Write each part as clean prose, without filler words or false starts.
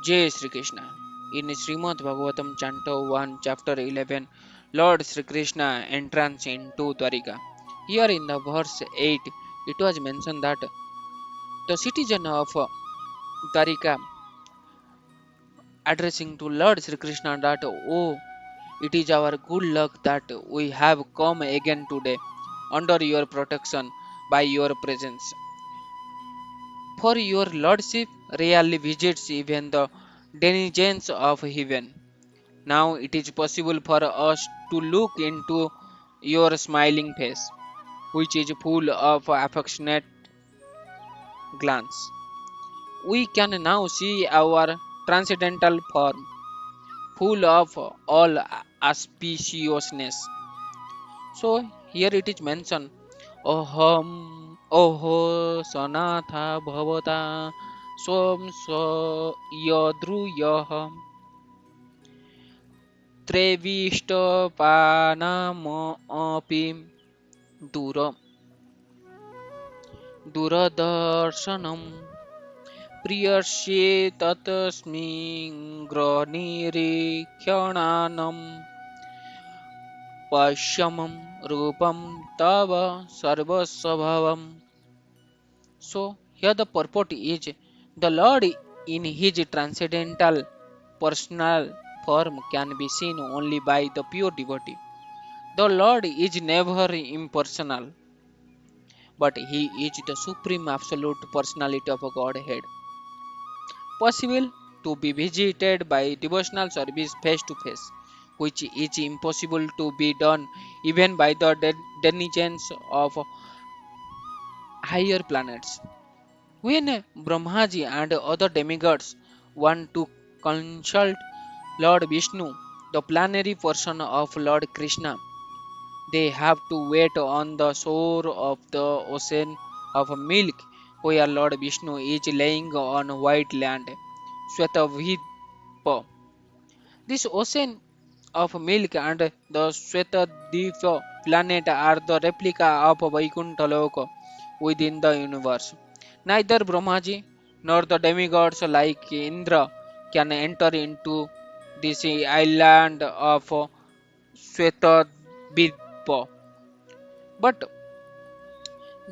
Jai Sri Krishna. In Srimad Bhagavatam, Canto 1, Chapter 11, Lord Sri Krishna entrance into Dwarika. Here in the verse 8, it was mentioned that the citizen of Dwarika addressing to Lord Sri Krishna that, oh, it is our good luck that we have come again today under your protection by your presence. For your lordship rarely visits even the denizens of heaven. Now it is possible for us to look into your smiling face, which is full of affectionate glance. We can now see our transcendental form, full of all auspiciousness. So here it is mentioned, Oham Oho Sanatha Bhavata Som So Yadruyaham Trevistopanamapi Dura Duradarshanam Priyasye Tatasmin Granirikhyananam Pashyamam Rupam Tava Sarvasabhavam. So here the purport is the Lord in his transcendental personal form can be seen only by the pure devotee. The Lord is never impersonal, but he is the supreme absolute personality of a Godhead, possible to be visited by devotional service face to face, which is impossible to be done even by the denizens of higher planets. When Brahmaji and other demigods want to consult Lord Vishnu, the planetary person of Lord Krishna, they have to wait on the shore of the ocean of milk, where Lord Vishnu is lying on white land, Shwetavidpa. This ocean of milk and the Shwetadvipa planet are the replica of Vaikuntha Loka within the universe. Neither Brahmaji nor the demigods like Indra can enter into this island of Shwetadvipa, but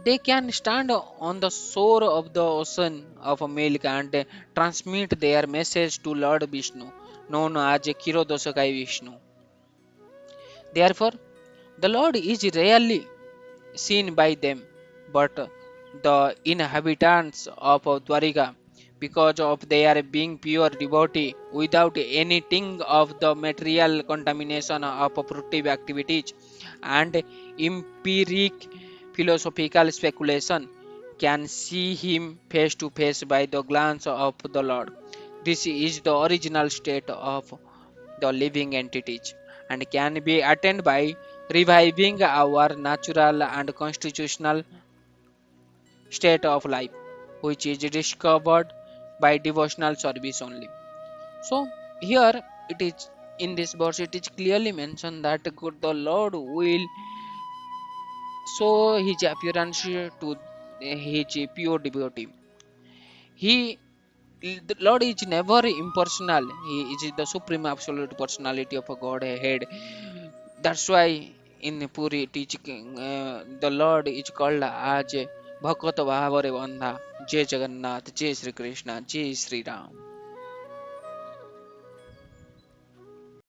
they can stand on the shore of the ocean of milk and transmit their message to Lord Vishnu, known as Kirodosakai Vishnu. Therefore, the Lord is rarely seen by them, but the inhabitants of Dwarika, because of their being pure devotee without any ting of the material contamination of productive activities and empiric philosophical speculation, can see him face to face by the glance of the Lord. This is the original state of the living entities and can be attained by reviving our natural and constitutional state of life, which is discovered by devotional service only. So, here it is in this verse, it is clearly mentioned that God the Lord will show his appearance to his pure devotee. He the Lord is never impersonal. He is the supreme absolute personality of a Godhead. That's why in Puri teaching, the Lord is called as Bhakata Bhavare Bandha. Jai Jagannath, Jai Sri Krishna, Jai Sri Ram.